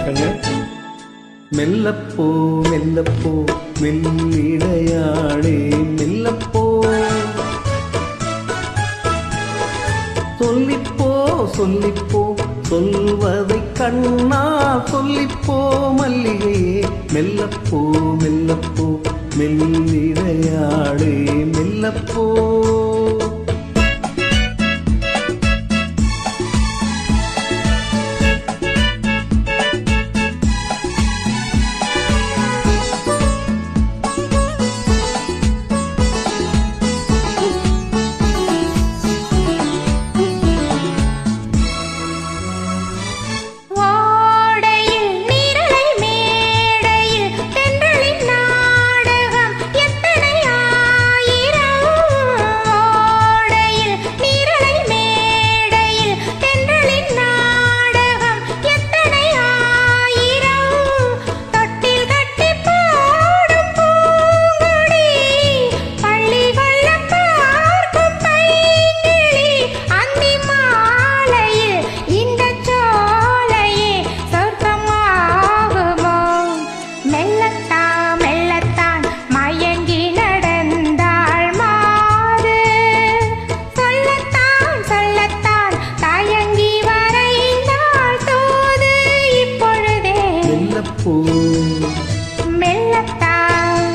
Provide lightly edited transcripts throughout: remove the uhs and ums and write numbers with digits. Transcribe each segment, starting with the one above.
இருக்காங்க. மெல்லப்போ மெல்லப்போ மெல்லிடையாளே மெல்லப்போ, சொல்லிப்போ சொல்லிப்போ சொல்வதை கண்ணா சொல்லிப்போ மல்லிகையே மெல்லப்போ மெல்லப்போ மெல்லிடையாளே மெல்லப்போ. மெல்லத்தான்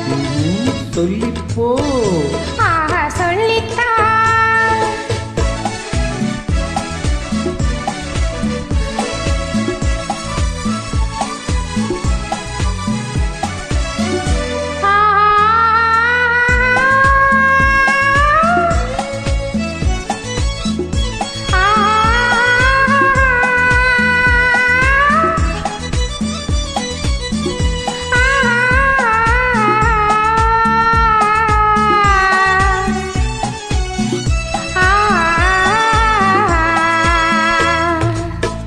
சொல்லிப்போ ஆஹா சொல்லித்தான்.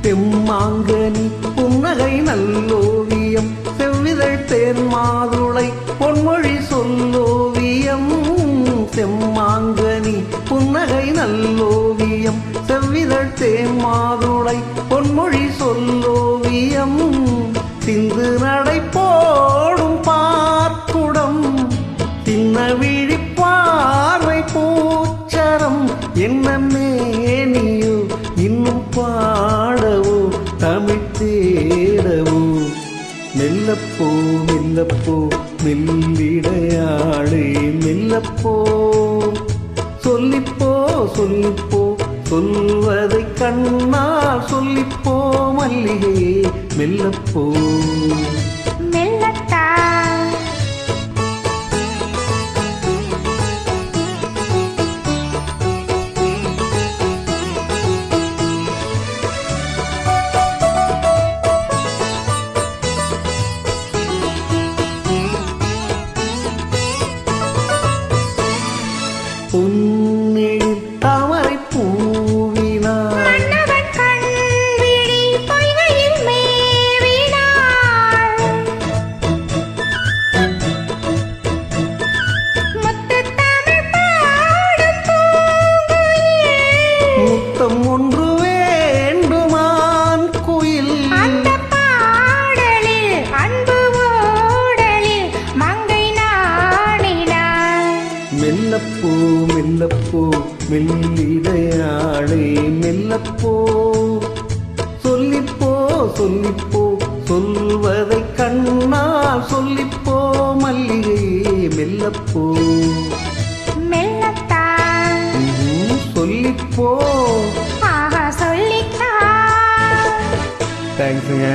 செம்மாங்கனி புன்னகை நல்லோவியம், செவ்விதழ் தேன் மாதுளை பொன்மொழி சொல்லோவியம். செம்மாங்கனி புன்னகை நல்லோவியம், செவ்விதழ் தேன் மாதுளை பொன்மொழி சொல்லோவியம். சிந்து நடை போடும் பார்க்குடம், சின்ன விழி பார்வை பூச்சரம். என்ன மேனியோ இன்னும் பாடவோ தமிழ் தேடவோ. மெல்லப்போ மெல்லப்போ மெல்லிடையாளே மெல்லப்போ, சொல்லிப்போ சொல்லிப்போ சொல்வதை கண்ணா சொல்லிப்போ மல்லிகையே மெல்லப்போ. பொன்னெழில் தாமரை பூவினார், மன்னவன் கண்விழி பொய்கையில் மேவினார். முத்துத் தமிழ் பாடும் பூங்குயில், முத்தம் ஒன்று வேண்டுமான் குயில். அந்த பாடலில் அன்பு ஓடலில் மங்கை நாடினார். மெல்லப்போ மெல்லப்போ மெல்லிடையாளே மெல்லப்போ, சொல்லிப்போ சொல்லிப்போ சொல்வதை கண்ணா சொல்லிப்போ மல்லிகையே மெல்லப்போ. மெல்லத்தான் சொல்லிப்போ. ஆஹா சொல்லித்தான். தேங்க்ஸுங்க.